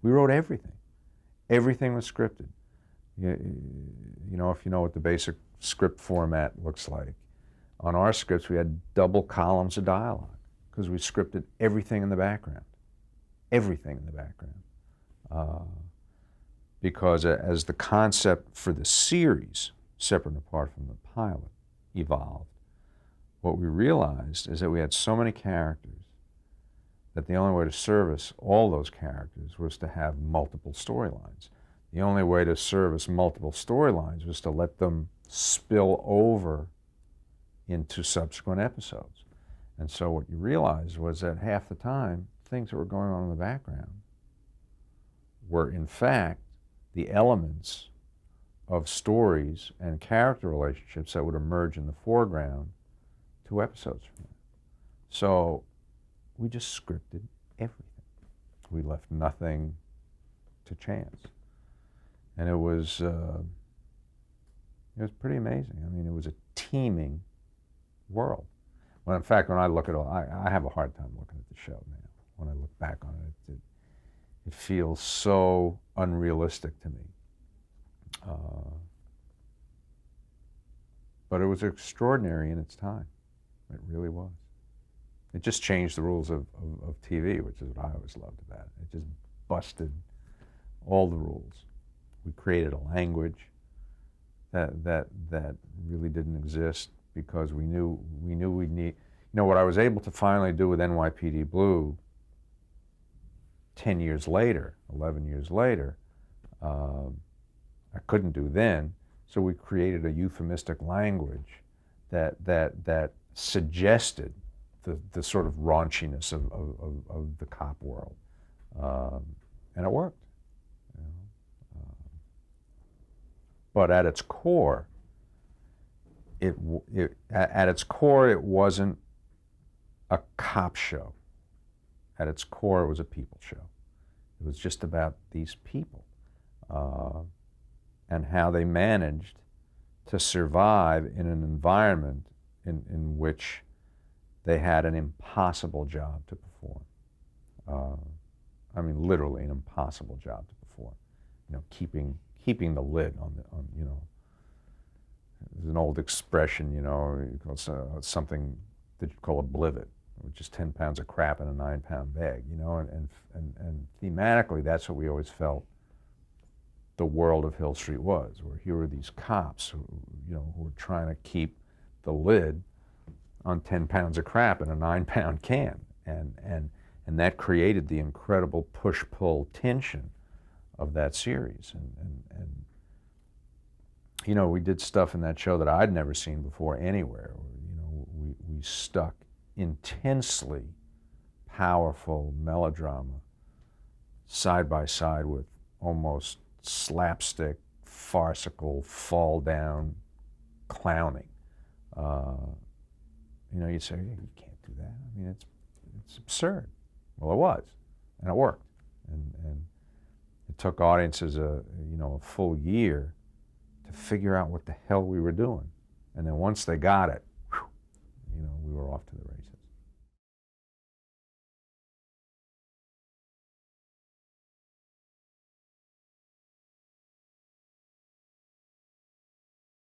We wrote everything. Everything was scripted. You know, if you know what the basic script format looks like. On our scripts, we had double columns of dialogue because we scripted everything in the background. Everything in the background. Because as the concept for the series, separate and apart from the pilot, evolved, what we realized is that we had so many characters that the only way to service all those characters was to have multiple storylines. The only way to service multiple storylines was to let them spill over into subsequent episodes. And so what you realized was that half the time, things that were going on in the background were in fact the elements of stories and character relationships that would emerge in the foreground 2 episodes from now. So we just scripted everything. We left nothing to chance. And it was pretty amazing. I mean, it was a teeming world. When in fact, when I look at it, I have a hard time looking at the show now. When I look back on it, it feels so unrealistic to me. But it was extraordinary in its time. It really was. It just changed the rules of TV, which is what I always loved about it. It just busted all the rules. We created a language that really didn't exist because we knew we'd need. You know, what I was able to finally do with NYPD Blue 10 years later, 11 years later, I couldn't do then. So we created a euphemistic language that suggested the sort of raunchiness of the cop world, and it worked. You know? But at its core, it wasn't a cop show. At its core, it was a people show. It was just about these people and how they managed to survive in an environment in which they had an impossible job to perform. I mean, literally an impossible job to perform. You know, keeping the lid on you know. There's an old expression, you know, something that you call a blivet, which is 10 pounds of crap in a 9-pound bag. You know, and thematically, that's what we always felt the world of Hill Street was, where here were these cops who were trying to keep the lid on 10 pounds of crap in a 9-pound can, and that created the incredible push-pull tension of that series. And you know, we did stuff in that show that I'd never seen before anywhere. You know, we stuck intensely powerful melodrama side by side with almost slapstick, farcical, fall-down clowning. You know, you'd say, hey, you can't do that. I mean, it's absurd. Well, it was, and it worked. And it took audiences a full year to figure out what the hell we were doing. And then once they got it, whew, you know, we were off to the races.